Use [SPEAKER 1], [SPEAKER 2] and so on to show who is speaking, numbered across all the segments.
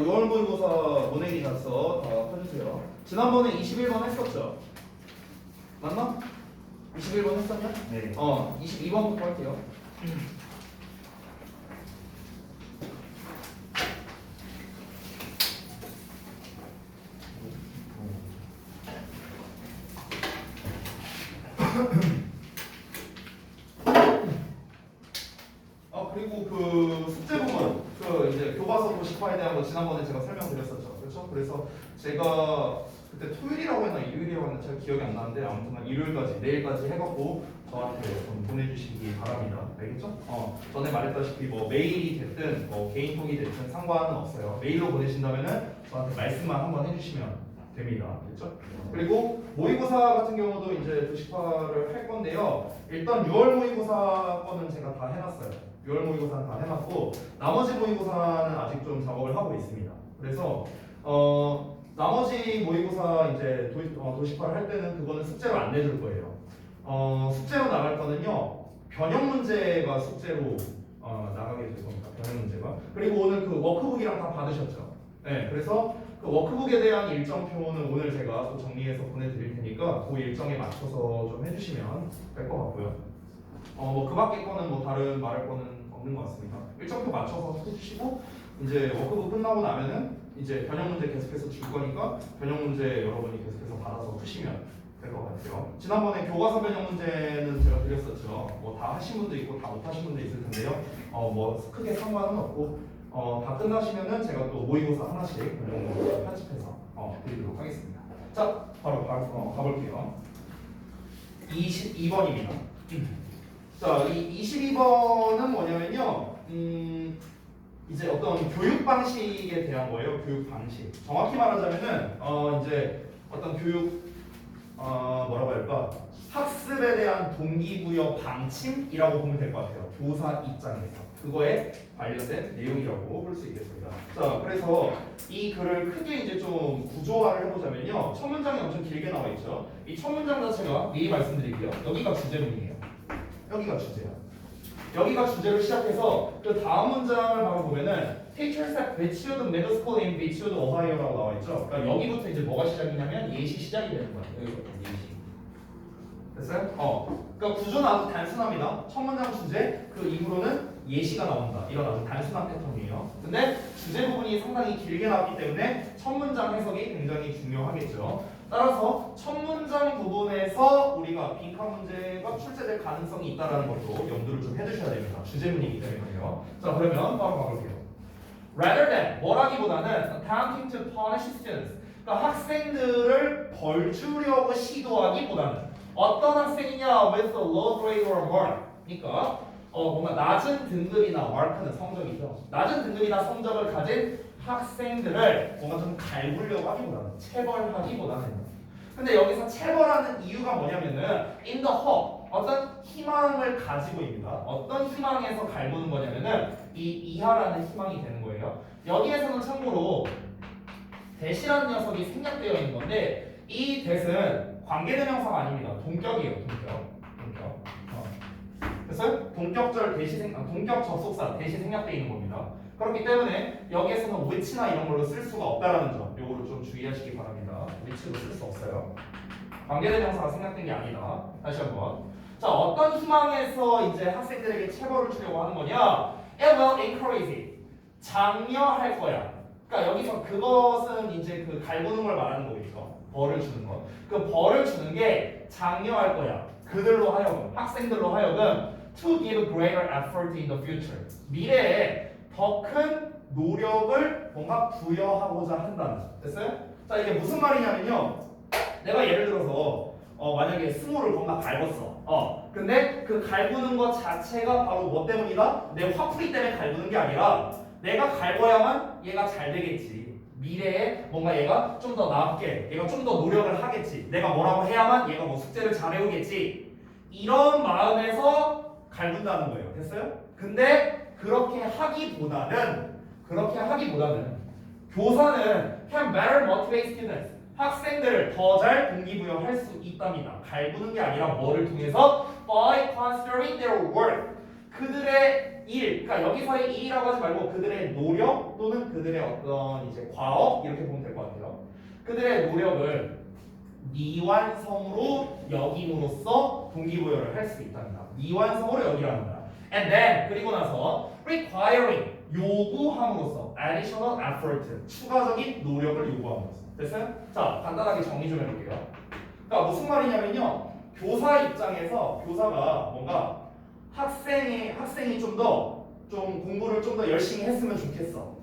[SPEAKER 1] 6월 모의고사 모내기 작서 다 펴주세요. 지난번에 21번 했었죠? 맞나? 21번 했었냐?
[SPEAKER 2] 네.
[SPEAKER 1] 22번부터 할게요. 그리고 그 숙제 부분, 그 이제 교과서 도식화에 대한 거 지난번에 제가 설명드렸었죠. 그렇죠? 그래서 제가 그때 토요일이라고 했나 일요일이라고 했나 잘 기억이 안 나는데 아무튼 일요일까지 내일까지 해갖고 저한테 좀 보내주시기 바랍니다. 알겠죠? 전에 말했다시피 뭐 메일이 됐든 뭐 개인톡이 됐든 상관은 없어요. 메일로 보내신다면은 저한테 말씀만 한번 해주시면 됩니다. 그렇죠? 그리고 모의고사 같은 경우도 이제 도식화를 할 건데요. 일단 6월 모의고사 거는 제가 다 해놨어요. 6월 모의고사는 다 해놨고 나머지 모의고사는 아직 좀 작업을 하고 있습니다. 그래서 나머지 모의고사 이제 도식화를 할 때는 그거는 숙제로 안 내줄 거예요. 숙제로 나갈 거는요. 변형 문제가 숙제로 나가게 될 겁니다. 변형 문제가. 그리고 오늘 그 워크북이랑 다 받으셨죠? 네, 그래서 그 워크북에 대한 일정표는 오늘 제가 또 정리해서 보내드릴 테니까 그 일정에 맞춰서 좀 해주시면 될 것 같고요. 뭐 그 밖에 거는 뭐 다른 말할 거는 없는 것 같습니다. 일정표 맞춰서 해주시고 이제 워크북 끝나고 나면은 이제 변형 문제 계속해서 줄 거니까 변형 문제 여러분이 계속해서 받아서 푸시면 될 것 같아요. 지난번에 교과서 변형 문제는 제가 드렸었죠. 뭐 다 하신 분도 있고 다 못 하신 분도 있을 텐데요. 뭐 크게 상관은 없고 다 끝나시면은 제가 또 모의고사 하나씩 변형 문제 편집해서 드리도록 하겠습니다. 자, 바로 가볼게요. 22번입니다. 자, 이 22번은 뭐냐면요. 이제 어떤 교육 방식에 대한 거예요. 교육 방식. 정확히 말하자면은 이제 어떤 교육 뭐라고 할까? 학습에 대한 동기부여 방침이라고 보면 될 것 같아요. 교사 입장에서. 그거에 관련된 내용이라고 볼 수 있겠습니다. 자, 그래서 이 글을 크게 이제 좀 구조화를 해보자면요. 첫 문장이 엄청 길게 나와 있죠. 이 첫 문장 자체가 미리 말씀드릴게요. 여기가 주제문이에요. 여기가 주제야. 여기가 주제로 시작해서 그 다음 문장을 바로 보면은 Teachers at Beechwood Middle School in Beechwood, Ohio라고 나와 있죠. 그러니까 여기부터 이제 뭐가 시작이냐면 예시 시작이 되는 거야. 여기부터 예시. 됐어요? 그러니까 구조는 아주 단순합니다. 첫 문장 주제, 그 이후로는 예시가 나온다. 이런 아주 단순한 패턴이에요. 근데 주제 부분이 상당히 길게 나왔기 때문에 첫 문장 해석이 굉장히 중요하겠죠. 따라서 첫 문장 부분에서 우리가 빈칸 문제가 출제될 가능성이 있다는 것도 염두를 좀 해두셔야 됩니다. 주제문이기 때문에요. 자, 그러면 바로 가볼게요. Rather than 뭐라기보다는 attempting to punish students. 그러니까 학생들을 벌 주려고 시도하기보다는 어떤 학생이냐 with a low grade or mark. 그러니까 뭔가 낮은 등급이나 mark는 성적이죠. 낮은 등급이나 성적을 가진 학생들을 뭔가 좀 갈구려고 하기보다는 체벌하기보다는. 근데 여기서 체벌하는 이유가 뭐냐면은 in the hope 어떤 희망을 가지고입니다. 어떤 희망에서 갈구는 거냐면은 이 이하라는 희망이 되는 거예요. 여기에서는 참고로 대시라는 녀석이 생략되어 있는 건데 이 대는 관계대명사가 아닙니다. 동격이에요. 동격. 그래서 동격절 동격 접속사 대시 생략되어 있는 겁니다. 그렇기 때문에 여기에서는 which나 이런 걸로 쓸 수가 없다라는 점, 요거를 좀 주의하시기 바랍니다. which로 쓸 수 없어요. 관계대명사가 생략된 게 아니다. 다시 한번. 자, 어떤 희망에서 이제 학생들에게 체벌을 주려고 하는 거냐? It will encourage it. 장려할 거야. 그러니까 여기서 그것은 이제 그 갈구는 걸 말하는 거겠죠. 벌을 주는 거. 그 벌을 주는 게 장려할 거야. 그들로 하여금, 학생들로 하여금 to give greater effort in the future. 미래에 더 큰 노력을 뭔가 부여하고자 한다는 점. 됐어요? 자, 이게 무슨 말이냐면요. 내가 예를 들어서 만약에 스모를 뭔가 갈궜어. 근데 그 갈구는 것 자체가 바로 뭐 때문이다? 내 화풀이 때문에 갈구는 게 아니라 내가 갈궈야만 얘가 잘 되겠지. 미래에 뭔가 얘가 좀 더 나았게, 얘가 좀 더 노력을 하겠지. 내가 뭐라고 해야만 얘가 뭐 숙제를 잘 해오겠지. 이런 마음에서 갈군다는 거예요. 됐어요? 근데 그렇게 하기보다는 교사는 can better motivate students. 학생들을 더 잘 동기부여할 수 있답니다. 갈구는 게 아니라 뭐를 통해서 by considering their work. 그들의 일, 그러니까 여기서의 일이라고 하지 말고 그들의 노력 또는 그들의 어떤 이제 과업 이렇게 보면 될 것 같아요. 그들의 노력을 미완성으로 여김으로써 동기부여를 할 수 있답니다. 미완성으로 여기라는 거야. And then 그리고 나서 requiring 요구함으로써 additional effort 추가적인 노력을 요구함으로써 됐어요? 자 간단하게 정리 좀 해볼게요. 그러니까 무슨 말이냐면요. 교사 입장에서 교사가 뭔가 학생이 좀 공부를 좀 더 열심히 했으면 좋겠어.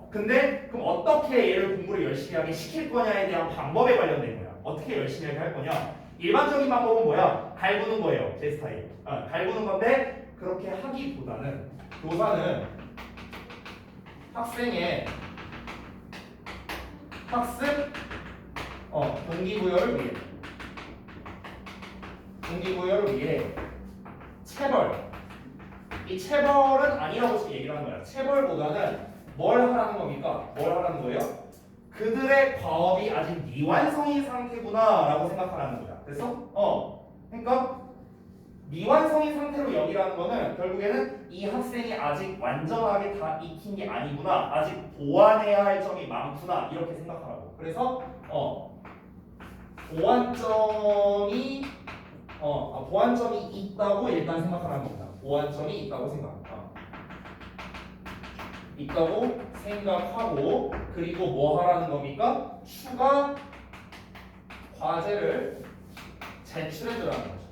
[SPEAKER 1] 근데 그럼 어떻게 얘를 공부를 열심히 하게 시킬 거냐에 대한 방법에 관련된 거야. 어떻게 열심히 하게 할 거냐? 일반적인 방법은 뭐야? 갈구는 거예요. 제 스타일. 갈구는 건데 그렇게 하기보다는 교사는 학생의 학습 동기부여를 위해 체벌. 이 체벌은 아니라고 지금 얘기를 하는 거야. 체벌보다는 뭘 하라는 겁니까? 뭘 하라는 거예요? 그들의 과업이 아직 미완성인 상태구나라고 생각하라는 거야. 됐어? 그러니까 미완성인 상태로 여기라는 거는 결국에는 이 학생이 아직 완전하게 다 익힌 게 아니구나. 아직 보완해야 할 점이 많구나. 이렇게 생각하라고. 그래서 보완점이 있다고 일단 생각하라는 겁니다. 보완점이 있다고 생각하고 그리고 뭐 하라는 겁니까? 추가 과제를 제출해 주라는 거죠.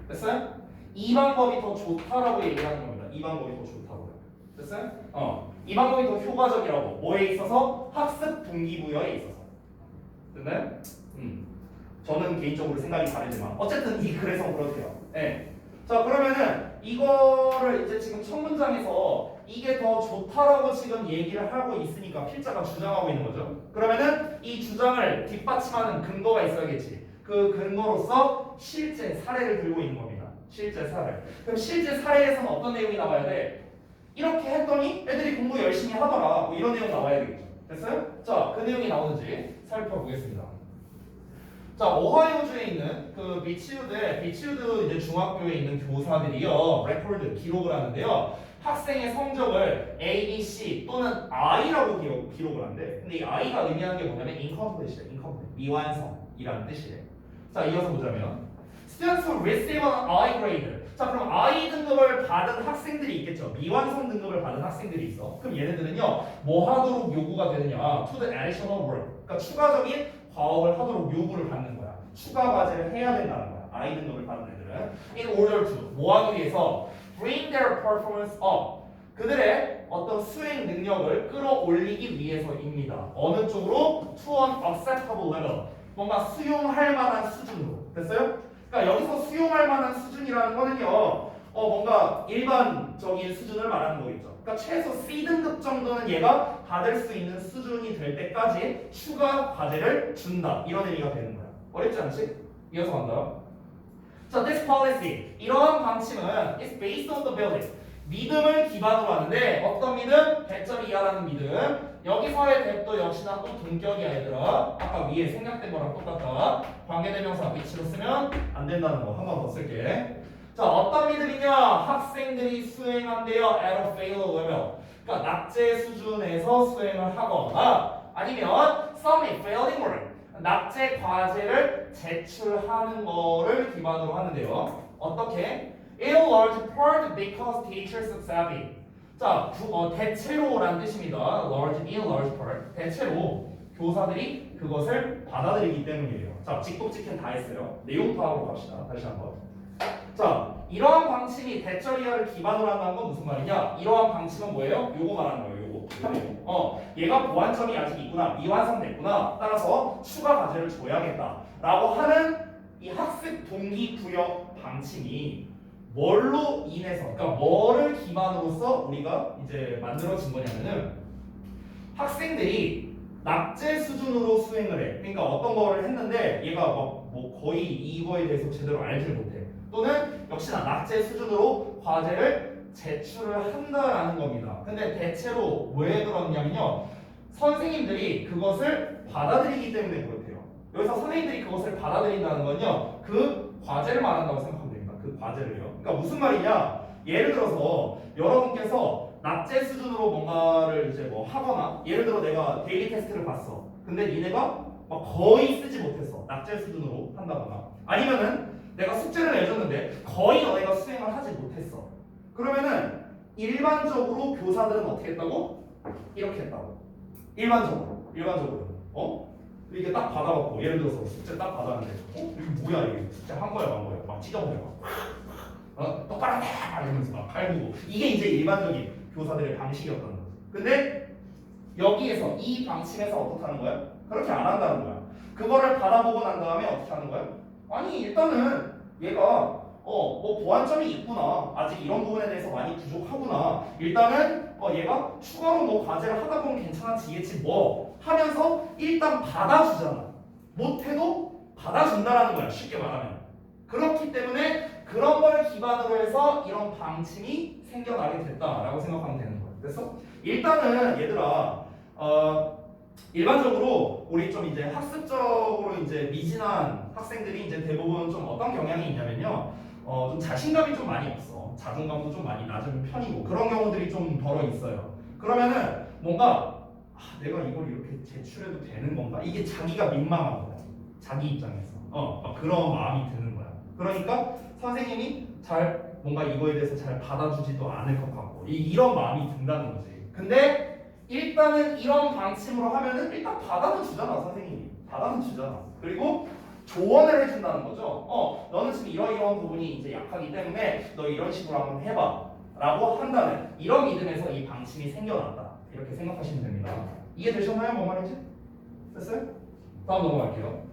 [SPEAKER 1] 됐어요? 이 방법이 더 좋다라고 얘기하는 겁니다. 이 방법이 더 좋다고요. 됐어요? 이 방법이 더 효과적이라고. 뭐에 있어서? 학습 동기부여에 있어서. 됐나요? 저는 개인적으로 생각이 다르지만 어쨌든 그래서 그렇대요. 네. 자 그러면은 이거를 이제 지금 첫 문장에서 이게 더 좋다라고 지금 얘기를 하고 있으니까 필자가 주장하고 있는 거죠. 그러면은 이 주장을 뒷받침하는 근거가 있어야겠지. 그 근거로서 실제 사례를 들고 있는 겁니다. 실제 사례. 그럼 실제 사례에서는 어떤 내용이 나와야 돼? 이렇게 했더니 애들이 공부 열심히 하더라. 뭐 이런 내용 나와야 되겠죠. 됐어요? 자, 그 내용이 나오는지 살펴보겠습니다. 자, 오하이오주에 있는 그 비치우드 이제 중학교에 있는 교사들이요, 레코드 기록을 하는데요. 학생의 성적을 A, B, C 또는 I라고 기록을 한대. 근데 이 I가 의미하는 게 뭐냐면 incomplete이래. 미완성이라는 뜻이래. 자, 이어서 보자면 students who receive an I grade. 자, 그럼 I 등급을 받은 학생들이 있겠죠. 미완성 등급을 받은 학생들이 있어. 그럼 얘네들은요, 뭐 하도록 요구가 되느냐? To the additional work. 그러니까 추가적인 과업을 하도록 요구를 받는 거야. 추가 과제를 해야 된다는 거야. I 등급을 받은 애들은 in order to 뭐 하기 위해서 bring their performance up. 그들의 어떤 수행 능력을 끌어올리기 위해서입니다. 어느 쪽으로? To an acceptable level. 뭔가 수용할 만한 수준으로. 됐어요? 그러니까 여기서 수용할 만한 수준이라는 거는요. 뭔가 일반적인 수준을 말하는 거겠죠. 그러니까 최소 C등급 정도는 얘가 받을 수 있는 수준이 될 때까지 추가 과제를 준다. 이런 의미가 되는 거야. 어렵지 않지? 이어서 간다. 자, this policy. 이러한 방침은 is based on the belief. 믿음을 기반으로 하는데 어떤 믿음? 대절 이하라는 믿음. 여기서의 대도 역시나 또 동격이야 얘들아. 아까 위에 생략된 거랑 똑같다. 관계대명사 위치로 쓰면 안 된다는 거 한 번 더 쓸게. 자, 어떤 믿음이냐? 학생들이 수행한대요. at a failure level. 그러니까 낙제 수준에서 수행을 하거나 아니면 some failing work. 낙제 과제를 제출하는 거를 기반으로 하는데요. 어떻게? In large part because teachers are savvy. 자, 대체로라는 뜻입니다. in large part. 대체로 교사들이 그것을 받아들이기 때문이에요. 자, 직독직행 다 했어요. 내용 파악으로 갑시다. 다시 한번. 자, 이러한 방침이 대절이하를 기반으로 한다는 건 무슨 말이냐? 이러한 방침은 뭐예요? 요거 말하는 거예요. 요거. 얘가 보완점이 아직 있구나. 미완성됐구나. 따라서 추가 과제를 줘야겠다. 라고 하는 이 학습 동기부여 방침이 뭘로 인해서, 그러니까 뭐를 기반으로서 우리가 이제 만들어진 거냐면은 학생들이 낙제 수준으로 수행을 해. 그러니까 어떤 거를 했는데 얘가 뭐 거의 이거에 대해서 제대로 알지를 못해. 또는 역시나 낙제 수준으로 과제를 제출을 한다라는 겁니다. 근데 대체로 왜 그러냐면요. 선생님들이 그것을 받아들이기 때문에 그렇대요. 여기서 선생님들이 그것을 받아들인다는 건요. 그 과제를 말한다고 생각하면 됩니다. 그 과제를요. 그러니까 무슨 말이냐? 예를 들어서 여러분께서 낙제 수준으로 뭔가를 이제 뭐 하거나 예를 들어 내가 데일리 테스트를 봤어. 근데 니네가 막 거의 쓰지 못했어. 낙제 수준으로 한다거나 아니면은 내가 숙제를 내줬는데 거의 너네가 수행을 하지 못했어. 그러면은 일반적으로 교사들은 어떻게 했다고? 이렇게 했다고. 일반적으로. 이게 딱 받아갖고 예를 들어서 숙제 딱 받았는데 이게 뭐야 이게 숙제 한 거야 만 거야 막 찢어버려 똑바로 해 이러면서 막 갈구고 이게 이제 일반적인 교사들의 방식이었던 거지. 근데 여기에서 이 방침에서 어떻게 하는 거야? 그렇게 안 한다는 거야. 그거를 받아보고 난 다음에 어떻게 하는 거야? 아니 일단은 얘가 뭐 보완점이 있구나. 아직 이런 부분에 대해서 많이 부족하구나. 일단은 얘가 추가로 뭐 과제를 하다 보면 괜찮아지겠지 뭐 하면서 일단 받아주잖아. 못해도 받아준다라는 거야. 쉽게 말하면. 그렇기 때문에 그런 걸 기반으로 해서 이런 방침이 생겨나게 됐다라고 생각하면 되는 거야. 됐어? 일단은 얘들아 일반적으로 우리 좀 이제 학습적으로 이제 미진한 학생들이 이제 대부분 좀 어떤 경향이 있냐면요. 좀 자신감이 좀 많이 없어. 자존감도 좀 많이 낮은 편이고 그런 경우들이 좀 덜어 있어요. 그러면은 뭔가 내가 이걸 이렇게 제출해도 되는 건가? 이게 자기가 민망한 거야. 자기 입장에서. 막 그런 마음이 드는 거야. 그러니까 선생님이 잘 뭔가 이거에 대해서 잘 받아주지도 않을 것 같고 이런 마음이 든다는 거지. 근데 일단은 이런 방침으로 하면은 일단 받아는 주잖아. 선생님이 받아는 주잖아. 그리고 조언을 해준다는 거죠. 너는 지금 이러이러한 부분이 이제 약하기 때문에 너 이런 식으로 한번 해봐 라고 한다는 이런 믿음에서 이 방침이 생겨났다 이렇게 생각하시면 됩니다. 이해되셨나요? 뭔 말인지? 됐어요? 다음 넘어갈게요.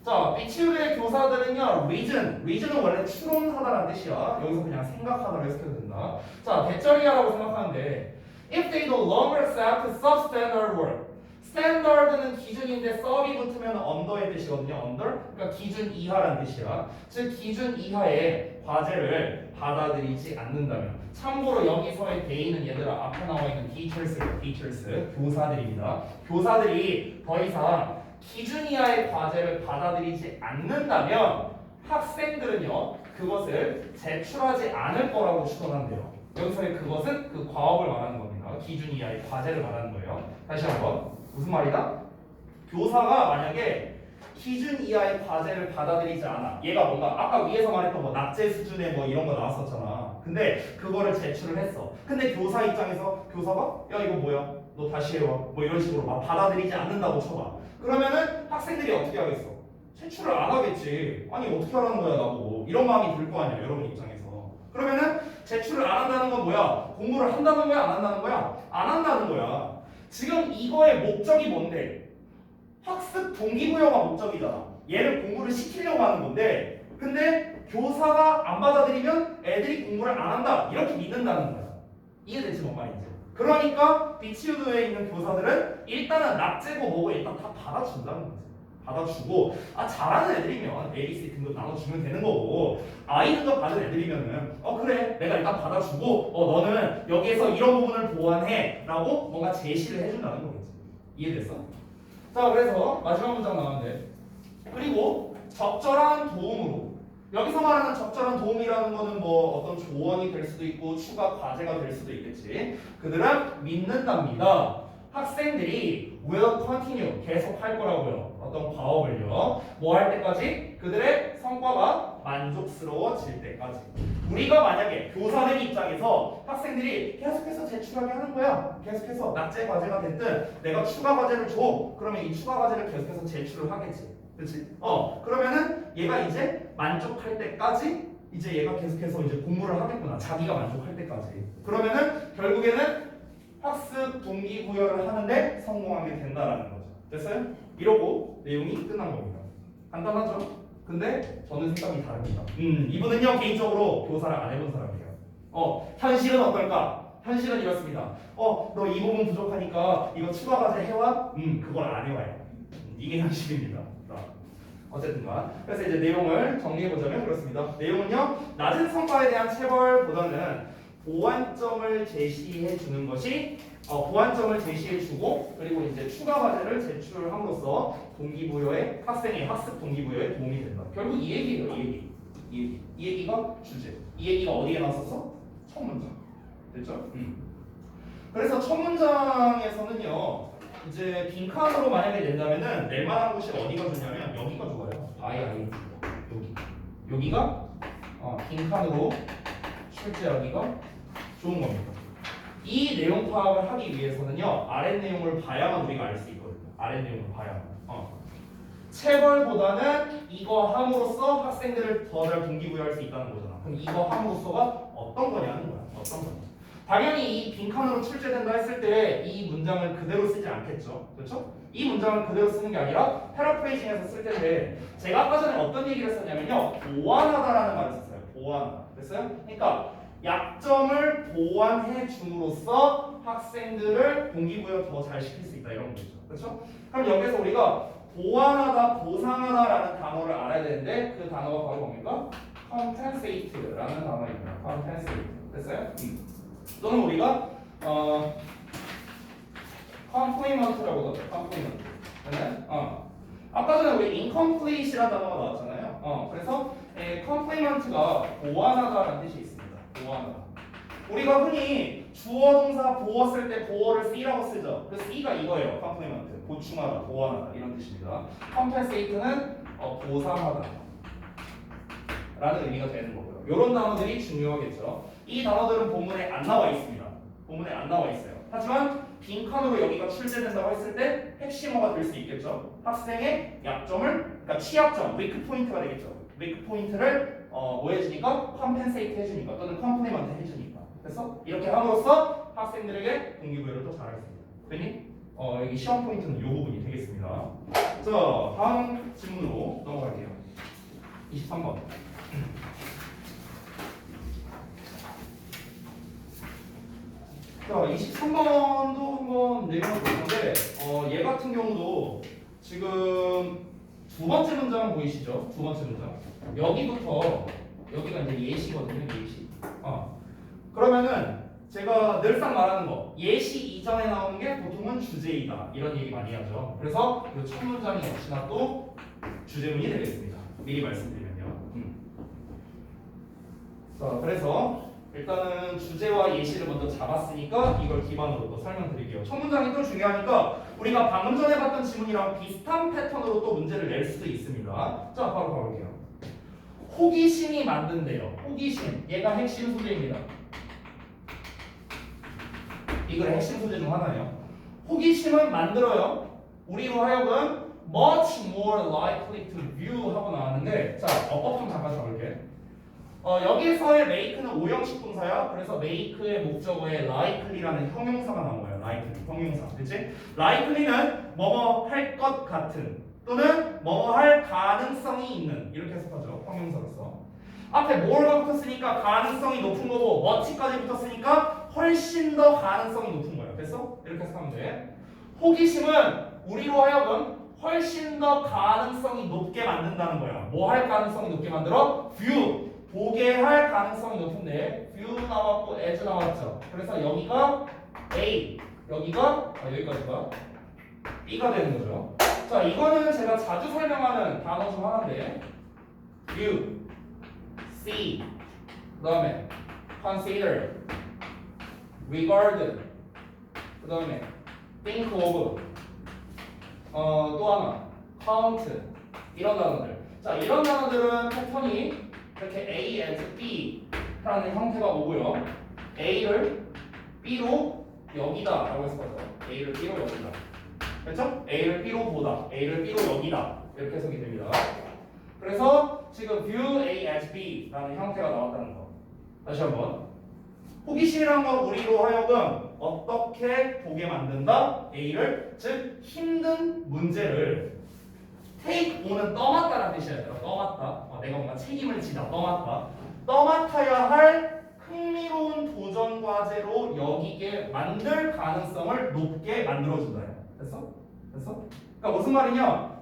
[SPEAKER 1] 자, 비치우드의 교사들은요, reason은 원래 추론하다라는 뜻이야. 여기서 그냥 생각하다로 해석해도 된다. 자, 대절이야라고 생각하는데 if they no longer accept substandard work 스탠더드는 기준인데 sub이 붙으면 under의 뜻이거든요. under. 그러니까 기준 이하라는 뜻이야. 즉 기준 이하의 과제를 받아들이지 않는다면 참고로 여기서의 they는 얘들아 앞에 나와 있는 teachers 교사들입니다. 교사들이 더 이상 기준 이하의 과제를 받아들이지 않는다면 학생들은요 그것을 제출하지 않을 거라고 추론한대요. 여기서의 그것은 그 과업을 말하는 겁니다. 기준 이하의 과제를 말하는 거예요. 다시 한번 무슨 말이다? 교사가 만약에 기준 이하의 과제를 받아들이지 않아. 얘가 뭔가 아까 위에서 말했던 뭐 낙제 수준의 뭐 이런 거 나왔었잖아. 근데 그거를 제출을 했어. 근데 교사 입장에서 교사가 야 이거 뭐야? 너 다시 해와. 뭐 이런 식으로 막 받아들이지 않는다고 쳐봐. 그러면은 학생들이 어떻게 하겠어? 제출을 안 하겠지. 아니 어떻게 하라는 거야 나보고. 이런 마음이 들 거 아니야 여러분 입장에서. 그러면은 제출을 안 한다는 건 뭐야? 공부를 한다는 거야 안 한다는 거야? 안 한다는 거야. 지금 이거의 목적이 뭔데? 학습 동기부여가 목적이잖아. 얘를 공부를 시키려고 하는 건데 근데 교사가 안 받아들이면 애들이 공부를 안 한다 이렇게 믿는다는 거야. 이해되지 뭔 말인지. 그러니까 비치우드에 있는 교사들은 일단은 낙제고 뭐고 일단 다 받아준다는 거지. 받아주고 잘하는 애들이면 ABC 등급 나눠주면 되는 거고 I 등급 받은 애들이면은 그래 내가 일단 받아주고 너는 여기에서 이런 부분을 보완해 라고 뭔가 제시를 해준다는 거겠지. 이해됐어? 자 그래서 마지막 문장 나왔는데 그리고 적절한 도움으로 여기서 말하는 적절한 도움이라는 거는 뭐 어떤 조언이 될 수도 있고 추가 과제가 될 수도 있겠지. 그들은 믿는답니다. 학생들이 will continue 계속 할 거라고요. 어떤 과업을요. 뭐 할 때까지? 그들의 성과가 만족스러워질 때까지. 우리가 만약에 교사들 입장에서 학생들이 계속해서 제출하게 하는 거야. 계속해서 낙제 과제가 됐든 내가 추가 과제를 줘. 그러면 이 추가 과제를 계속해서 제출을 하겠지. 그렇지? 그러면은 얘가 이제 만족할 때까지 이제 얘가 계속해서 이제 공부를 하겠구나. 자기가 만족할 때까지. 그러면은 결국에는 학습 동기부여를 하는데 성공하게 된다라는 거죠. 됐어요? 이러고 내용이 끝난 겁니다. 간단하죠? 근데 저는 생각이 다릅니다. 이분은요 개인적으로 교사를 안 해본 사람이에요. 현실은 어떨까? 현실은 이렇습니다. 너 이 부분 부족하니까 이거 추가 과제 해와? 그걸 안 해와요. 이게 현실입니다. 어쨌든간 그래서 이제 내용을 정리해보자면 그렇습니다. 내용은요 낮은 성과에 대한 체벌보다는 보완점을 제시해주는 것이 보완점을 제시해주고 그리고 이제 추가 과제를 제출함으로써 동기부여에 학생의 학습 동기부여에 도움이 된다. 결국 이 얘기예요. 이 얘기가 주제. 이 얘기가 어디에 나왔었어? 첫 문장. 됐죠? 그래서 첫 문장에서는요. 이제 빈칸으로 만약에 낸다면은 낼 만한 곳이 어디가 좋냐면 여기가 좋아요. IIT 여기가 빈칸으로 출제하기가 좋은 겁니다. 이 내용 파악을 하기 위해서는요 아랫 내용을 봐야만 우리가 알 수 있거든요. 아랫 내용을 봐야만. 체벌보다는 이거 함으로써 학생들을 더 잘 동기부여할 수 있다는 거잖아. 그럼 이거 함으로써가 어떤 거냐는 거야. 어떤 거냐. 당연히 이 빈칸으로 출제된다 했을 때 이 문장을 그대로 쓰지 않겠죠. 그렇죠? 이 문장을 그대로 쓰는 게 아니라 패러프레이징해서 쓸 텐데 제가 아까 전에 어떤 얘기를 했었냐면요. 보완하다라는 말을 썼어요. 보완하다. 됐어요? 그러니까 약점을 보완해 줌으로써 학생들을 동기부여 더 잘 시킬 수 있다 이런 거죠. 그렇죠? 그럼 여기서 우리가 보완하다, 보상하다라는 단어를 알아야 되는데 그 단어가 바로 뭡니까? compensate라는 단어입니다. compensate. 됐어요? 또는 우리가 complement라고 하죠. complement. 아까 전에 우리 incomplete이라는 단어가 나왔잖아요. 그래서 complement가 보완하다라는 뜻이 있습니다. 보완하다. 우리가 흔히 주어 동사 보어 쓸 때 보어를 C라고 쓰죠. 그 C가 이거예요. complement. 보충하다, 보완하다 이런 뜻입니다. compensate는 보상하다 라는 의미가 되는 거고요. 이런 단어들이 중요하겠죠. 이 단어들은 본문에 안 나와 있습니다. 본문에 안 나와 있어요. 하지만 빈칸으로 여기가 출제된다고 했을 때 핵심어가 될 수 있겠죠. 학생의 약점을, 그러니까 취약점, weak 포인트가 되겠죠. weak 포인트를 뭐 해주니까 compensate 해주니까 또는 complement 해주니까. 그래서 이렇게 함으로써 학생들에게 동기부여를 또 잘할 수 있습니다. 그러니 여기 시험 포인트는 이 부분이 되겠습니다. 자, 다음 질문으로 넘어갈게요. 23번. 자, 23번도 한번 내용을 볼 건데, 얘 같은 경우도 지금 두 번째 문장 보이시죠? 두 번째 문장. 여기부터, 여기가 이제 예시거든요, 예시. 그러면은 제가 늘상 말하는 거, 예시 이전에 나오는 게 보통은 주제이다. 이런 얘기 많이 하죠. 그래서 이 첫 문장이 역시나 또 주제문이 되겠습니다. 미리 말씀드리면요. 자, 그래서 일단은 주제와 예시를 먼저 잡았으니까 이걸 기반으로 또 설명드릴게요. 첫 문장이 또 중요하니까 우리가 방금 전에 봤던 지문이랑 비슷한 패턴으로 또 문제를 낼 수도 있습니다. 자, 바로 가볼게요. 호기심이 만든대요. 호기심. 얘가 핵심 소재입니다. 이걸 핵심 소재 중 하나예요. 호기심을 만들어요. 우리로 하여금 much more likely to view 하고 나왔는데, 자, 어법 좀 잠깐 잡을게. 여기서의 make는 오형식 동사야. 그래서 make의 목적어에 likely라는 형용사가 나온 거예요. likely, 형용사. 그치? likely는 뭐뭐 할 것 같은 또는 뭐뭐 할 가능성이 있는 이렇게 해석하죠. 형용사로서. 앞에 more가 붙었으니까 가능성이 높은 거고 much까지 붙었으니까 훨씬 더 가능성이 높은 거예요. 됐어? 이렇게 해석하면 돼. 호기심은 우리로 하여금 훨씬 더 가능성이 높게 만든다는 거야. 뭐 할 가능성이 높게 만들어? view. 보게 할 가능성이 높은데 view 나왔고 as 나왔죠. 그래서 여기가 A, 여기가 여기까지가 B가 되는 거죠. 자, 이거는 제가 자주 설명하는 단어 중 하나인데 view, see, 그다음에 consider, regard, 그다음에 think of, 또 하나 count 이런 단어들. 자, 이런 단어들은 패턴이 이렇게 A as B라는 형태가 오고요. A를 B로 여기다 라고 해서 A를 B로 여기다. 그렇죠? A를 B로 보다. A를 B로 여기다. 이렇게 해석이 됩니다. 그래서 지금 view A as B라는 형태가 나왔다는 거. 다시 한번. 호기심이란 건 우리로 하여금 어떻게 보게 만든다? A를, 즉 힘든 문제를 take on은 떠맡다라는 뜻이야. 떠맡다. 내가 뭔가 책임을 지다. 떠맡다. 떠맡아야 할 흥미로운 도전 과제로 여기게 만들 가능성을 높게 만들어준다. 됐어? 됐어? 그러니까 무슨 말이냐?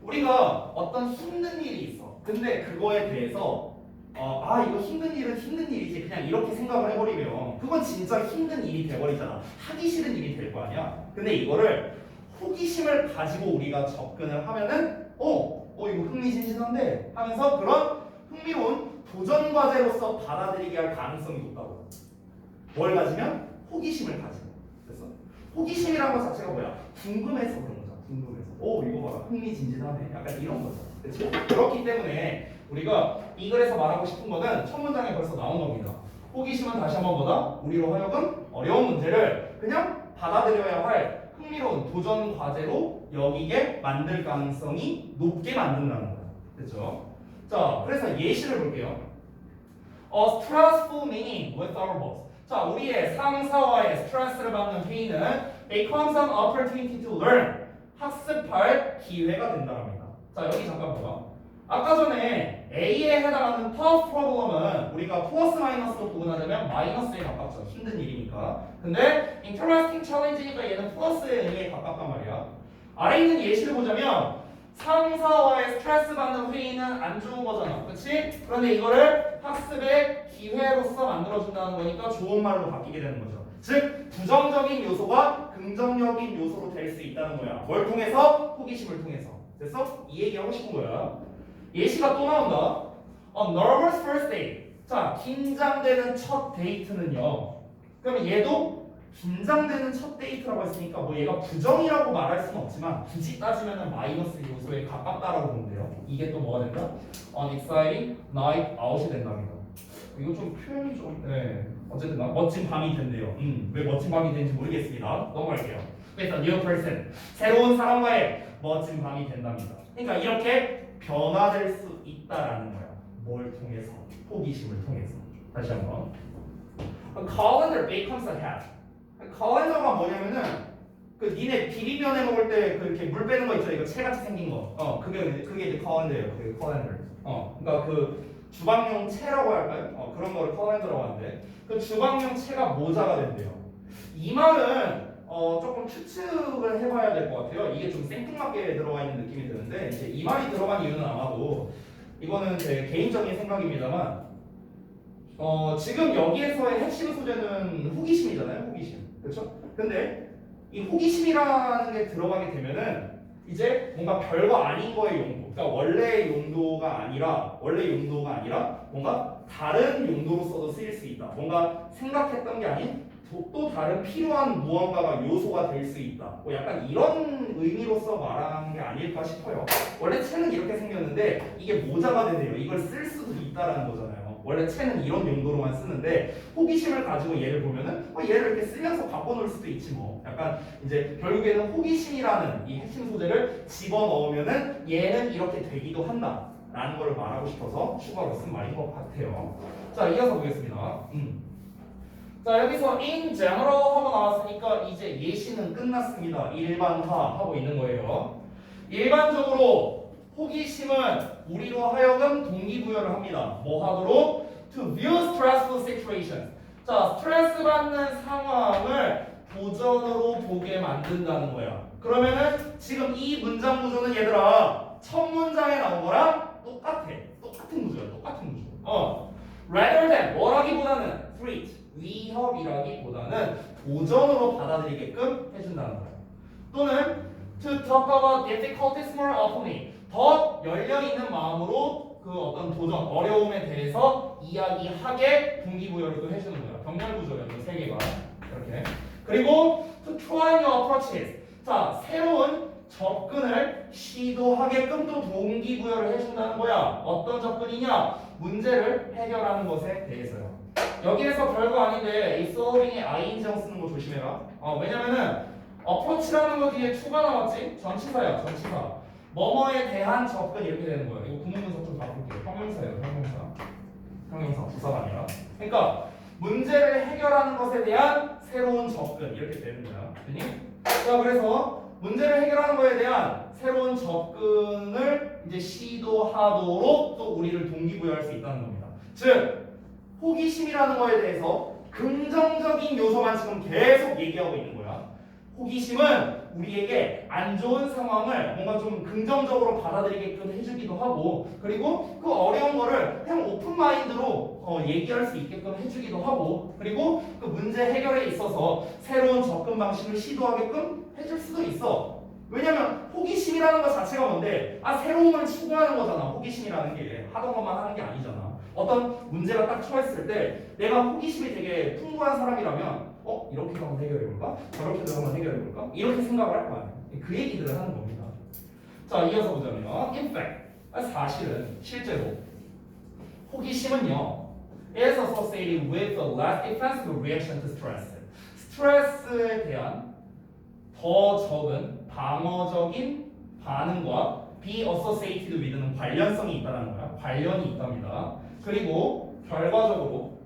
[SPEAKER 1] 우리가 어떤 힘든 일이 있어. 근데 그거에 대해서 이거 힘든 일은 힘든 일이지 그냥 이렇게 생각을 해버리면 그건 진짜 힘든 일이 돼버리잖아. 하기 싫은 일이 될 거 아니야. 근데 이거를 호기심을 가지고 우리가 접근을 하면은 이거 흥미진진한데 하면서 그런 흥미로운 도전 과제로서 받아들이게 할 가능성이 높다고. 뭘 가지면? 호기심을 가지고. 그래서 호기심이라는 것 자체가 뭐야? 궁금해서 그런 거잖아. 궁금해서. 오 이거 봐라 흥미진진하네. 약간 이런 거죠. 그렇지? 그렇기 때문에 우리가 이 글에서 말하고 싶은 거는 첫 문장에 벌써 나온 겁니다. 호기심은 다시 한번 보다 우리로 하여금 어려운 문제를 그냥 받아들여야 할 흥미로운 도전 과제로 여기게 만들 가능성이 높게 만든다는 거야. 그렇죠? 자, 그래서 예시를 볼게요. A stressful meeting with our boss. 자, 우리의 상사와의 스트레스를 받는 회의는 becomes an opportunity to learn. 학습할 기회가 된다랍니다. 자, 여기 잠깐 봐봐. 아까 전에 A에 해당하는 tough problem은 우리가 플러스 마이너스로 구분하자면 마이너스에 가깝죠. 힘든 일이니까. 근데 interesting challenge니까 얘는 플러스의 의미에 가깝단 말이야. 아래 있는 예시를 보자면 상사와의 스트레스 받는 회의는 안 좋은 거잖아. 그렇지? 그런데 이거를 학습의 기회로서 만들어준다는 거니까 좋은 말로 바뀌게 되는 거죠. 즉 부정적인 요소가 긍정적인 요소로 될 수 있다는 거야. 뭘 통해서? 호기심을 통해서. 됐어? 이 얘기하고 싶은 거야. 예시가 또 나온다. A nervous first date. 자, 긴장되는 첫 데이트는요. 그러면 얘도 긴장되는 첫 데이트라고 했으니까 뭐 얘가 부정이라고 말할 수는 없지만 굳이 따지면 마이너스 요소에 가깝다라고 보면 돼요. 이게 또 뭐가 된다? An exciting night out이 된답니다. 이거 좀 표현이 좀 어쨌든 멋진 밤이 된대요. 왜 멋진 밤이 되는지 모르겠습니다. 넘어갈게요. 그래서 new person 새로운 사람과의 멋진 밤이 된답니다. 그러니까 이렇게 변화될 수 있다라는 거야. 뭘 통해서? 호기심을 통해서. 다시 한번. A calendar becomes a hat. calendar 뭐냐면은 그 니네 비빔면 해 먹을 때 그 이렇게 물 빼는 거 있죠? 이거 채같이 생긴 거. 그게 이제 calendar. 그 calendar. 그러니까 그 주방용 채라고 할까요? 그런 거를 callender라고 하는데 그 주방용 채가 모자가 된대요. 이 말은 조금 추측을 해봐야 될 것 같아요. 이게 좀 생뚱맞게 들어가 있는 느낌이 드는데 이제 이 말이 들어간 이유는 아마도 이거는 제 개인적인 생각입니다만 지금 여기에서의 핵심 소재는 호기심이잖아요. 호기심. 그렇죠? 근데 이 호기심이라는 게 들어가게 되면은 이제 뭔가 별거 아닌 거의 용도. 그러니까 원래 용도가 아니라 뭔가 다른 용도로서도 쓰일 수 있다. 뭔가 생각했던 게 아닌 또 다른 필요한 무언가가 요소가 될 수 있다. 뭐 약간 이런 의미로서 말하는 게 아닐까 싶어요. 원래 채는 이렇게 생겼는데 이게 모자가 되네요. 이걸 쓸 수도 있다라는 거잖아요. 원래 채는 이런 용도로만 쓰는데 호기심을 가지고 얘를 보면은 얘를 이렇게 쓰면서 바꿔놓을 수도 있지 뭐. 약간 이제 결국에는 호기심이라는 이 핵심 소재를 집어넣으면은 얘는 이렇게 되기도 한다. 라는 걸 말하고 싶어서 추가로 쓴 말인 것 같아요. 자, 이어서 보겠습니다. 자, 여기서 in general 하고 나왔으니까 이제 예시는 끝났습니다. 일반화 하고 있는 거예요. 일반적으로 호기심은 우리로 하여금 동기부여를 합니다. 뭐 하도록? To view stressful situations. 자, 스트레스 받는 상황을 도전으로 보게 만든다는 거야. 그러면은 지금 이 문장 구조는 얘들아 첫 문장에 나온 거랑 똑같아. 똑같은 구조야. 똑같은 구조. rather than 뭐라기보다는 threat 위협이라기보다는 도전으로 받아들이게끔 해준다는 거야. 또는 to talk about difficulties more openly 더 열려있는 마음으로 그 어떤 도전, 어려움에 대해서 이야기하게 동기부여를 또 해주는 거야. 병렬 구조예요. 이 세 개가 이렇게. 그리고 to try new approaches 자, 새로운 접근을 시도하게끔 또 동기부여를 해준다는 거야. 어떤 접근이냐? 문제를 해결하는 것에 대해서요. 여기에서 별거 아닌데 이 solving에 ing형 쓰는 거 조심해라. 왜냐면은 approach라는 거 뒤에 to가 나왔지? 전치사야, 전치사. 뭐뭐에 대한 접근 이렇게 되는 거예요. 이거 구문 분석 좀 바꿀게요. 형용사예요, 형용사, 부사가 아니라. 그러니까 문제를 해결하는 것에 대한 새로운 접근 이렇게 되는 거야. 그니? 자, 그래서 문제를 해결하는 것에 대한 새로운 접근을 이제 시도하도록 또 우리를 동기부여할 수 있다는 겁니다. 즉 호기심이라는 거에 대해서 긍정적인 요소만 지금 계속 얘기하고 있는 거야. 호기심은 우리에게 안 좋은 상황을 뭔가 좀 긍정적으로 받아들이게끔 해주기도 하고 그리고 그 어려운 거를 그냥 오픈 마인드로 얘기할 수 있게끔 해주기도 하고 그리고 그 문제 해결에 있어서 새로운 접근 방식을 시도하게끔 해줄 수도 있어. 왜냐면 호기심이라는 것 자체가 뭔데 새로움을 추구하는 거잖아. 호기심이라는 게 하던 것만 하는 게 아니잖아. 어떤 문제가 딱 처했을 때 내가 호기심이 되게 풍부한 사람이라면 이렇게도 한번 해결해볼까? 저렇게도 한번 해결해볼까? 이렇게 생각을 할 거 아니에요. 그 얘기들을 하는 겁니다. 자, 이어서 보자면 in fact, 사실은 실제로 호기심은요 is associated with a less defensive reaction to stress. 스트레스에 대한 더 적은 방어적인 반응과 be associated with는 관련성이 있다는 거야. 관련이 있답니다. 그리고 결과적으로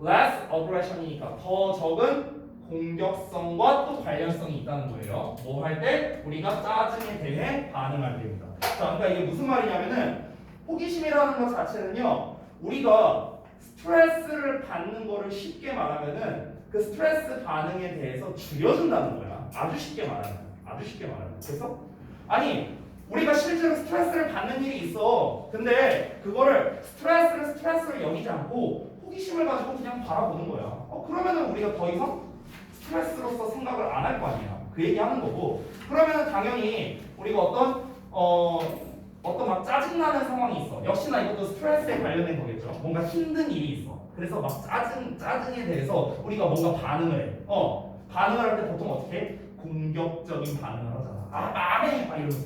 [SPEAKER 1] less aggression이니까 더 적은 공격성과 또 관련성이 있다는 거예요. 뭐 할 때? 우리가 짜증에 대해 반응할 때입니다. 자, 그러니까 이게 무슨 말이냐면은 호기심이라는 것 자체는요, 우리가 스트레스를 받는 거를 쉽게 말하면은 그 스트레스 반응에 대해서 줄여준다는 거야. 아주 쉽게 말하면. 아주 쉽게 말하면. 그래서 아니 우리가 실제로 스트레스를 받는 일이 있어. 근데 그거를 스트레스를 여기지 않고 호기심을 가지고 그냥 바라보는 거야. 그러면은 우리가 더 이상 스트레스로서 생각을 안 할 거 아니야. 그 얘기하는 거고. 그러면은 당연히 우리가 어떤 막 짜증나는 상황이 있어. 역시나 이것도 스트레스에 관련된 거겠죠. 뭔가 힘든 일이 있어. 그래서 막 짜증에 대해서 우리가 뭔가 반응을 해. 반응을 할 때 보통 어떻게 해? 공격적인 반응을 하잖아. 말해! 막 이러면서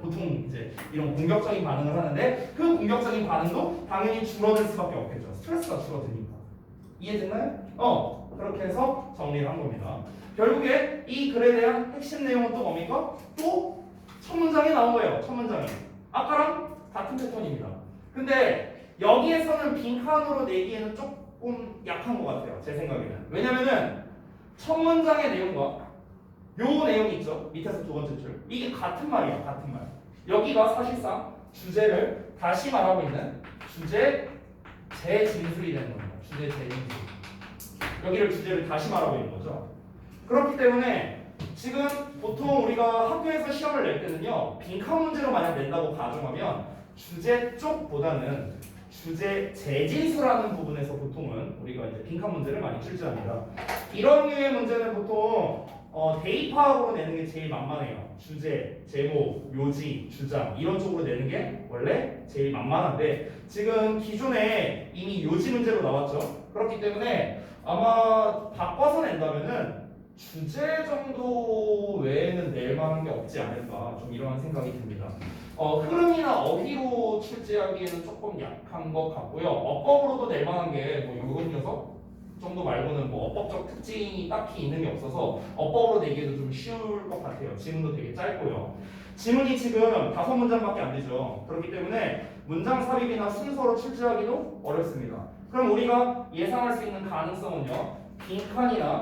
[SPEAKER 1] 보통 이제 이런 공격적인 반응을 하는데 그 공격적인 반응도 당연히 줄어들 수밖에 없겠죠. 스트레스가 줄어드니까. 이해됐나요? 그렇게 해서 정리를 한 겁니다. 결국에 이 글에 대한 핵심 내용은 또 뭡니까? 또 첫 문장에 나온 거예요. 첫 문장에. 아까랑 같은 패턴입니다. 근데 여기에서는 빈칸으로 내기에는 조금 약한 것 같아요. 제 생각에는. 왜냐면은 첫 문장의 내용과 요 내용이 있죠. 밑에서 두 번째 줄. 이게 같은 말이에요. 같은 말. 여기가 사실상 주제를 다시 말하고 있는 주제 재진술이 되는 겁니다. 주제 재진술. 여기를 주제를 다시 말하고 있는 거죠. 그렇기 때문에 지금 보통 우리가 학교에서 시험을 낼 때는요, 빈칸 문제로 만약 낸다고 가정하면 주제 쪽보다는 주제 재진술하는 부분에서 보통은 우리가 이제 빈칸 문제를 많이 출제합니다. 이런 류의 문제는 보통 대입학으로 내는 게 제일 만만해요. 주제, 제목, 요지, 주장 이런 쪽으로 내는 게 원래 제일 만만한데 지금 기존에 이미 요지 문제로 나왔죠. 그렇기 때문에 아마 바꿔서 낸다면은 주제 정도 외에는 낼 만한 게 없지 않을까 좀 이런 생각이 듭니다. 흐름이나 어휘로 출제하기에는 조금 약한 것 같고요. 어법으로도 낼 만한 게 뭐 요런 녀석 정도 말고는 뭐 어법적 특징이 딱히 있는 게 없어서 어법으로 내기에도 좀 쉬울 것 같아요. 지문도 되게 짧고요. 지문이 지금 5문장밖에 안 되죠. 그렇기 때문에 문장 삽입이나 순서로 출제하기도 어렵습니다. 그럼 우리가 예상할 수 있는 가능성은요. 빈칸이나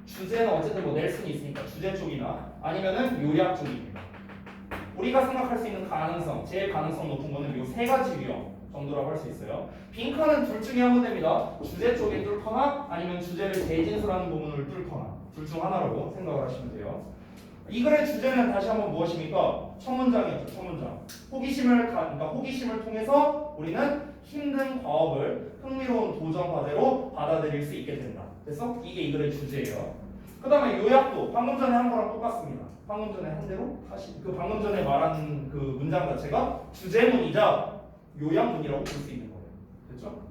[SPEAKER 1] 주제는 어쨌든 뭐 낼 수는 있으니까 주제 쪽이나 아니면은 요약 쪽입니다. 우리가 생각할 수 있는 가능성, 제일 가능성 높은 거는 요 세 가지 유형 정도라고 할 수 있어요. 빈칸은 둘 중에 한 군데입니다. 주제 쪽에 뚫거나 아니면 주제를 재진술하는 부분을 뚫거나 둘 중 하나라고 생각을 하시면 돼요. 이 글의 주제는 다시 한번 무엇입니까? 첫 문장이었죠. 첫 문장. 호기심을 통해서 우리는 힘든 과업을 흥미로운 도전 과제로 받아들일 수 있게 된다. 그래서 이게 이 글의 주제예요. 그 다음에 요약도 방금 전에 한 거랑 똑같습니다. 방금 전에 한 대로 다시 그 방금 전에 말한 그 문장 자체가 주제문이자 요약문이라고 볼 수 있는 거예요. 됐죠?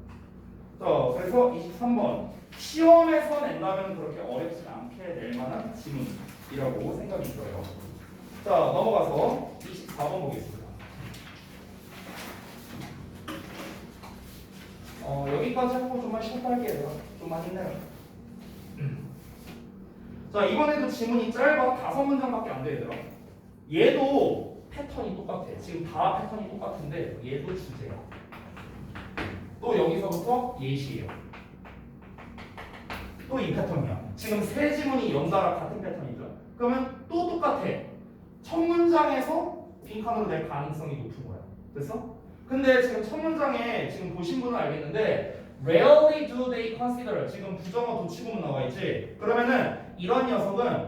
[SPEAKER 1] 자, 그래서 23번 시험에서 낸다면 그렇게 어렵지 않게 낼 만한 지문이라고 생각이 들어요. 자, 넘어가서 24번 보겠습니다. 여기까지 하고 좀만 쉬었다 할게요. 좀만 힘내요. 자, 이번에도 지문이 짧아 5문장밖에 안 돼, 얘들아. 얘도 패턴이 똑같아. 지금 다 패턴이 똑같은데 얘도 주제야. 또 여기서부터 예시예요. 또 이 패턴이야. 지금 세 지문이 연달아 같은 패턴이죠. 그러면 또 똑같아. 첫 문장에서 빈칸으로 낼 가능성이 높은 거야. 됐어? 근데 지금 첫 문장에 지금 보신 분은 알겠는데 Rarely do they consider 지금 부정어 도치구문 나와 있지? 그러면은 이런 녀석은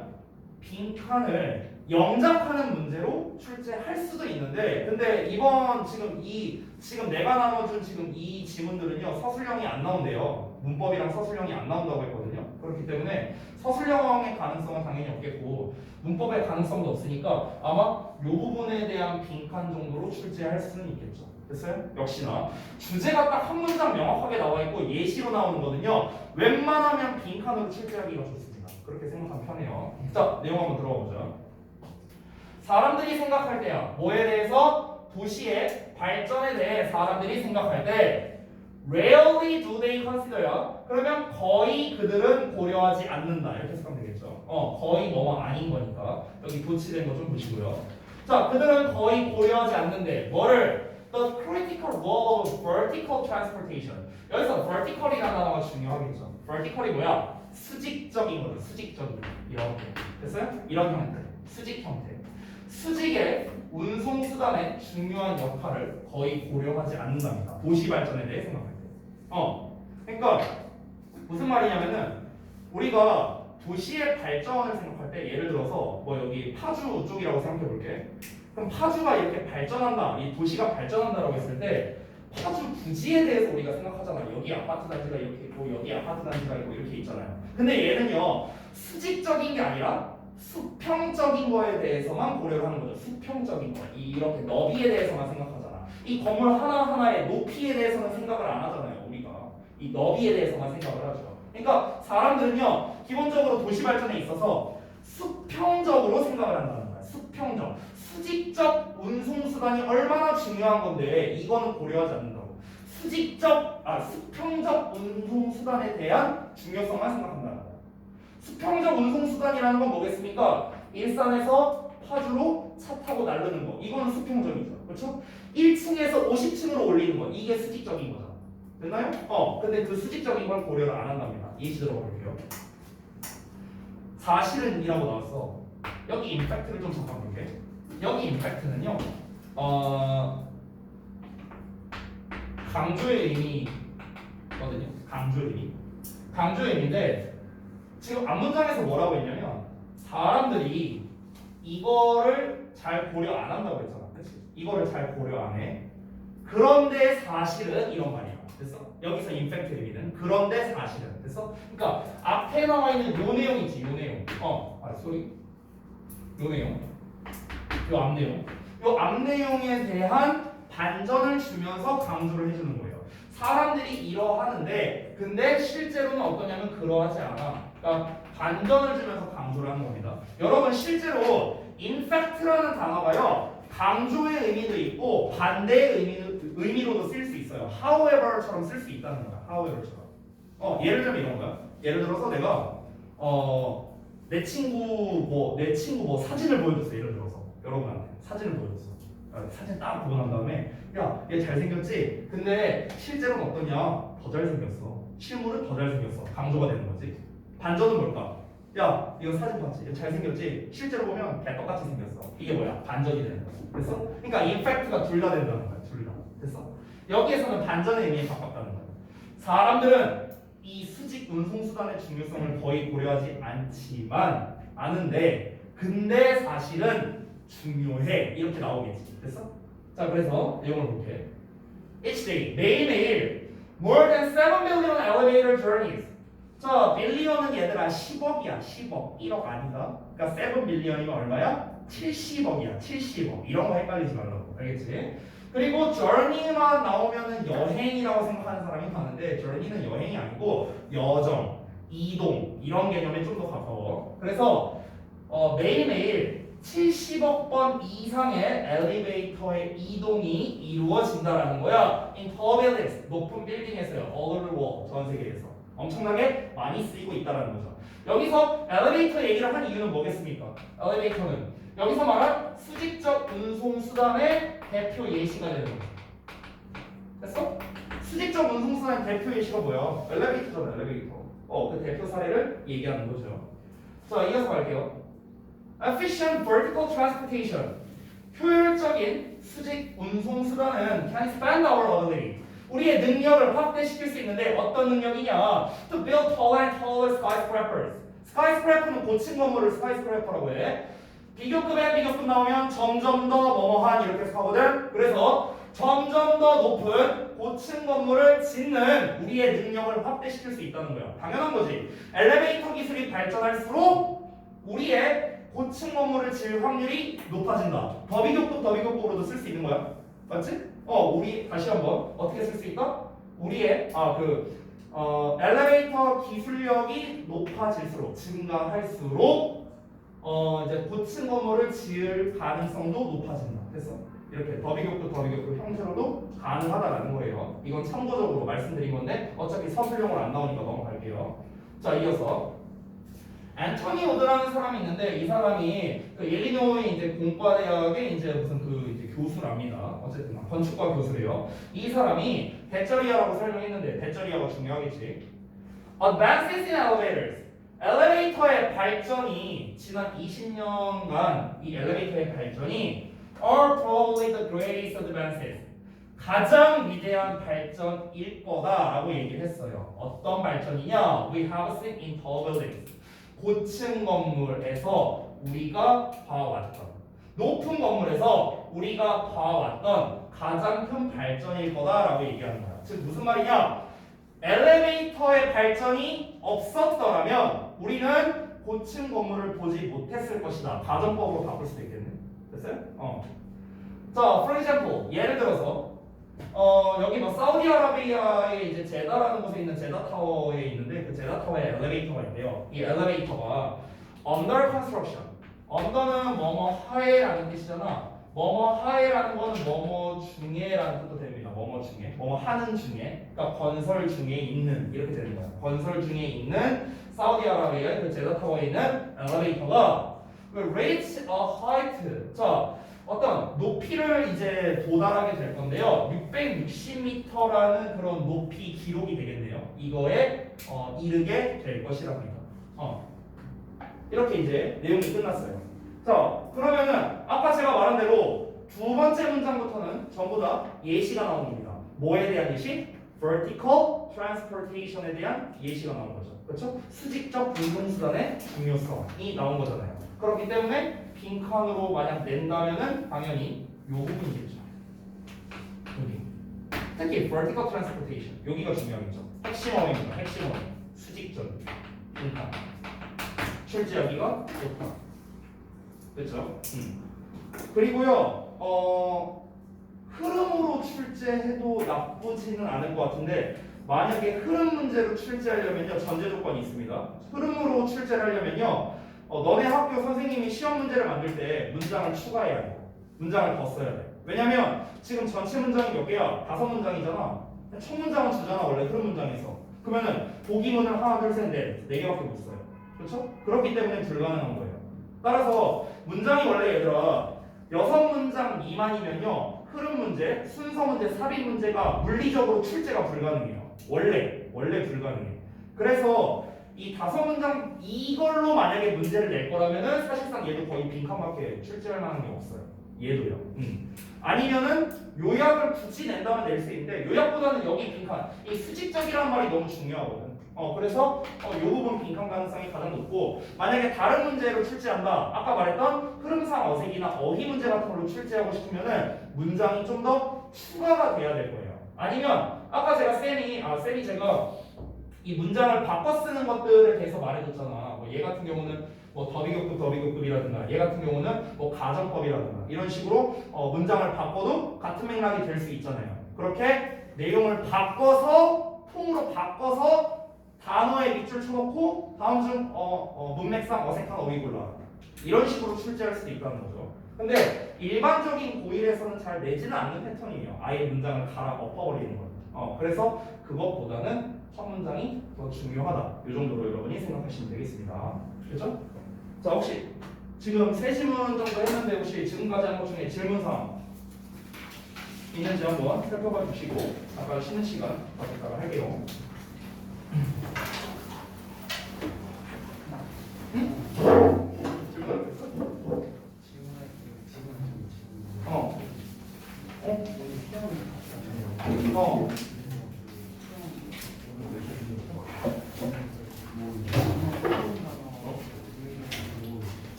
[SPEAKER 1] 빈칸을 영작하는 문제로 출제할 수도 있는데 근데 이번 지금 내가 나눠준 지금 이 지문들은요 서술형이 안 나온대요. 문법이랑 서술형이 안 나온다고 했거든요. 그렇기 때문에 서술형의 가능성은 당연히 없겠고 문법의 가능성도 없으니까 아마 이 부분에 대한 빈칸 정도로 출제할 수는 있겠죠. 됐어요? 역시나 주제가 딱 한 문장 명확하게 나와 있고 예시로 나오는 거는요. 웬만하면 빈칸으로 출제하기가 좋습니다. 그렇게 생각하면 편해요. 자, 내용 한번 들어가 보죠. 사람들이 생각할 때야. 뭐에 대해서? 도시의 발전에 대해 사람들이 생각할 때 rarely do they consider야. 그러면 거의 그들은 고려하지 않는다. 이렇게 생각하면 되겠죠. 거의 뭐뭐 아닌 거니까 여기 도치된 거 좀 보시고요. 자, 그들은 거의 고려하지 않는데 뭐를? The critical role of vertical transportation. 여기서 vertical이라는 단어가 중요하겠죠. vertical이 뭐야? 수직적인 거죠. 수직적인 이렇게 됐어요? 이런 형태, 수직 형태. 수직의 운송 수단의 중요한 역할을 거의 고려하지 않는답니다. 도시 발전에 대해 생각할 때. 그러니까 무슨 말이냐면은 우리가 도시의 발전을 생각할 때 예를 들어서 뭐 여기 파주 쪽이라고 생각해 볼게. 그럼 파주가 이렇게 발전한다, 이 도시가 발전한다라고 했을 때 파주 부지에 대해서 우리가 생각하잖아요. 여기 아파트 단지가 이렇게 있고 여기 아파트 단지가 있고 이렇게 있잖아요. 근데 얘는요 수직적인 게 아니라 수평적인 거에 대해서만 고려를 하는 거죠. 수평적인 거, 이렇게 너비에 대해서만 생각하잖아. 이 건물 하나하나의 높이에 대해서는 생각을 안 하잖아요. 우리가 이 너비에 대해서만 생각을 하죠. 그러니까 사람들은요 기본적으로 도시 발전에 있어서 수평적으로 생각을 한다는 거야. 수평적, 수직적 운송수단이 얼마나 중요한 건데 이거는 고려하지 않는다고. 수평적 운송수단에 대한 중요성만 생각한다는 거야. 수평적 운송수단이라는 건 뭐겠습니까? 일산에서 파주로 차 타고 나르는 거, 이거는 수평적이죠. 그렇죠? 1층에서 50층으로 올리는 거, 이게 수직적인 거잖아. 됐나요? 근데 그 수직적인 걸 고려를 안 한답니다. 예시 들어가 볼게요. 사실은 이라고 나왔어. 여기 임팩트를 좀 잠깐 볼게. 여기 임팩트는요 강조의 의미거든요. 강조의 의미인데 지금 앞문장에서 뭐라고 했냐면 사람들이 이거를 잘 고려 안 한다고 했잖아. 그치? 이거를 잘 고려 안 해. 그런데 사실은 이런 말이야. 됐어? 여기서 임팩트 의미는 그런데 사실은. 됐어? 그러니까 앞에 나와 있는 요 내용 있지. 요 내용. 요 내용. 요 앞 내용에 대한 반전을 주면서 강조를 해주는 거예요. 사람들이 이러하는데 근데 실제로는 어떠냐면 그러하지 않아. 그러니까 반전을 주면서 강조를 하는 겁니다. 여러분 실제로 in fact라는 단어가요 강조의 의미도 있고 반대의 의미로도 쓸 수 있어요. however처럼 쓸 수 있다는 거야. however처럼. 예를 들면 이런 거야. 예를 들어서 내가 내 친구 뭐 사진을 보여줬어. 예를 들어서 여러분한테 사진을 보여줬어. 사진 딱 보고 난 다음에 야, 얘 잘생겼지? 근데 실제로는 어떠냐? 더 잘생겼어. 실물은 더 잘생겼어. 강조가 되는 거지. 반전은 뭘까? 야, 이거 사진 봤지? 얘 잘생겼지? 실제로 보면 개떡같이 생겼어. 이게 뭐야? 반전이 되는 거야. 됐어? 그러니까 임팩트가 둘 다 된다는 거야. 둘 다. 됐어? 여기에서는 반전의 의미에 가깝다는 거야. 사람들은 이 수직 운송수단의 중요성을 거의 고려하지 않는데 근데 사실은 중요해. 이렇게 나오겠지. 됐어? 자, 그래서 내용을 볼게. Each day, 매일매일 more than 7 billion elevator journeys. 자, 빌리언은 얘들아 10억이야. 10억. 1억 아니다. 그러니까 7 빌리언이면 얼마야? 70억이야. 70억. 이런 거 헷갈리지 말라고. 알겠지? 그리고 journey만 나오면은 여행이라고 생각하는 사람이 많은데 journey는 여행이 아니고 여정, 이동 이런 개념에 좀 더 가까워. 그래서 매일매일 70억 번 이상의 엘리베이터의 이동이 이루어진다라는 거야. In tall buildings, 높은 빌딩에서요. All over the world, 전 세계에서 엄청나게 많이 쓰이고 있다라는 거죠. 여기서 엘리베이터 얘기를 한 이유는 뭐겠습니까? 엘리베이터는 여기서 말한 수직적 운송 수단의 대표 예시가 되는 거죠. 됐어? 수직적 운송 수단의 대표 예시가 뭐야? 엘리베이터잖아, 엘리베이터. 그 대표 사례를 얘기하는 거죠. 자, 이어서 갈게요. Efficient vertical transportation. 효율적인 수직 운송 수단은 can expand our ability. 우리의 능력을 확대시킬 수 있는데 어떤 능력이냐? To build taller and taller skyscrapers. skyscraper는 고층 건물을 skyscraper라고 해. 비교급에 비교급 나오면 점점 더 뭐뭐한 이렇게 해서 하거든. 그래서 점점 더 높은 고층 건물을 짓는 우리의 능력을 확대시킬 수 있다는 거야. 당연한 거지. 엘리베이터 기술이 발전할수록 우리의 고층 건물을 지을 확률이 높아진다. 더비교급으로도 쓸 수 있는 거야. 맞지? 우리 다시 한번 어떻게 쓸 수 있다? 우리의 엘리베이터 기술력이 높아질수록 증가할수록 이제 고층 건물을 지을 가능성도 높아진다. 그래서 이렇게 더비교급 형태로도 가능하다라는 거예요. 이건 참고적으로 말씀드린 건데 어차피 서술형으로 안 나오니까 넘어갈게요. 자, 이어서 앤토니 오드라는 사람이 있는데 이 사람이 그 일리노이 이제 공과대학의 이제 무슨 그 이제 교수랍니다. 어쨌든 건축과 교수래요. 이 사람이 대저리아라고 설명했는데 대저리아가 중요하겠지. Advances in elevators. 엘리베이터의 발전이 지난 20년간 이 엘리베이터의 발전이 are probably the greatest advances. 가장 위대한 발전일 거다라고 얘기를 했어요. 어떤 발전이냐? We have seen in tall buildings. 고층 건물에서 우리가 봐왔던 높은 건물에서 우리가 봐왔던 가장 큰 발전일 거다라고 얘기하는 거야. 즉 무슨 말이냐? 엘리베이터의 발전이 없었더라면 우리는 고층 건물을 보지 못했을 것이다. 가정법으로 바꿀 수도 있겠네. 됐어요? 자, for example, 예를 들어서 여기 뭐 사우디아라비아에 이제 제다라는 곳에 있는 제다 타워에 있는데 그 제다 타워에 엘리베이터가 있대요. 이 엘리베이터가 under construction. under는 뭐뭐 하에라는 뜻이잖아. 뭐뭐 하에라는 거는 뭐뭐 중에라는 뜻도 됩니다. 뭐뭐 중에, 뭐뭐 하는 중에, 그러니까 건설 중에 있는 이렇게 되는 거야. 건설 중에 있는 사우디아라비아의 그 제다 타워에 있는 엘리베이터가 reach a height. 자, 어떤 높이를 이제 도달하게 될 건데요. 660m라는 그런 높이 기록이 되겠네요. 이거에 이르게 될 것이랍니다. 이렇게 이제 내용이 끝났어요. 자, 그러면은 아까 제가 말한 대로 두 번째 문장부터는 전부 다 예시가 나옵니다. 뭐에 대한 예시? Vertical Transportation에 대한 예시가 나온 거죠. 그렇죠? 수직적 운송수단의 중요성이 나온 거잖아요. 그렇기 때문에 빈칸으로 만약 낸다면은 당연히 요 부분이겠죠. 여기. 특히 vertical transportation 여기가 중요하겠죠. 핵심어입니다. 핵심어. 수직적 빈칸. 출제하기가 좋다. 그렇죠? 그리고요. 흐름으로 출제해도 나쁘지는 않을 것 같은데 만약에 흐름 문제로 출제하려면요 전제 조건이 있습니다. 흐름으로 출제를 하려면요 너네 학교 선생님이 시험 문제를 만들 때 문장을 추가해야 돼. 문장을 더 써야 돼. 왜냐면 지금 전체 문장이 몇 개야? 5문장이잖아. 첫 문장은 주잖아 원래 흐름 문장에서. 그러면은 보기문을 하나 둘 셋 넷 4개밖에 못 써요. 그렇죠? 그렇기 때문에 불가능한 거예요. 따라서 문장이 원래 얘들아 6문장 미만이면요 흐름 문제, 순서 문제, 삽입 문제가 물리적으로 출제가 불가능해요. 원래 불가능해. 그래서 이 5문장 이걸로 만약에 문제를 낼 거라면은 사실상 얘도 거의 빈칸밖에 출제할 만한 게 없어요. 얘도요. 아니면은 요약을 굳이 낸다면 낼 수 있는데 요약보다는 여기 빈칸, 이 수직적이라는 말이 너무 중요하거든. 그래서 요 부분 빈칸 가능성이 가장 높고 만약에 다른 문제로 출제한다. 아까 말했던 흐름상 어색이나 어휘 문제 같은 걸로 출제하고 싶으면은 문장이 좀 더 추가가 돼야 될 거예요. 아니면 아까 쌤이 제가 이 문장을 바꿔 쓰는 것들에 대해서 말해줬잖아. 뭐 얘 같은 경우는 뭐 더비교급이라든가 얘 같은 경우는 뭐 가정법이라든가 이런 식으로 문장을 바꿔도 같은 맥락이 될 수 있잖아요. 그렇게 내용을 바꿔서 통으로 바꿔서 단어에 밑줄 쳐놓고 다음 중 문맥상 어색한 어휘 골라 이런 식으로 출제할 수도 있다는 거죠. 근데 일반적인 고1에서는 잘 내지는 않는 패턴이에요. 아예 문장을 갈아 엎어버리는 거예요. 그래서 그것보다는 첫 문장이 더 중요하다. 이 정도로 여러분이 생각하시면 되겠습니다. 그렇죠? 자, 혹시 지금 3지문 정도 했는데 혹시 지금까지 한 것 중에 질문사항 있는지 한번 살펴봐 주시고 아까 쉬는 시간 받았다가 할게요.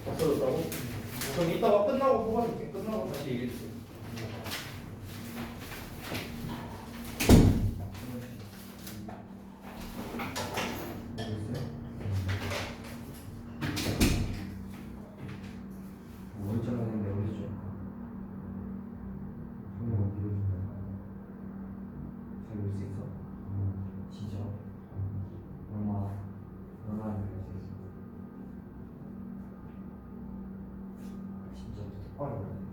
[SPEAKER 1] 없어졌다고? 그럼 이따가 끝나고 뽑아줄게. 끝나고 다시 얘기해줄게. 아,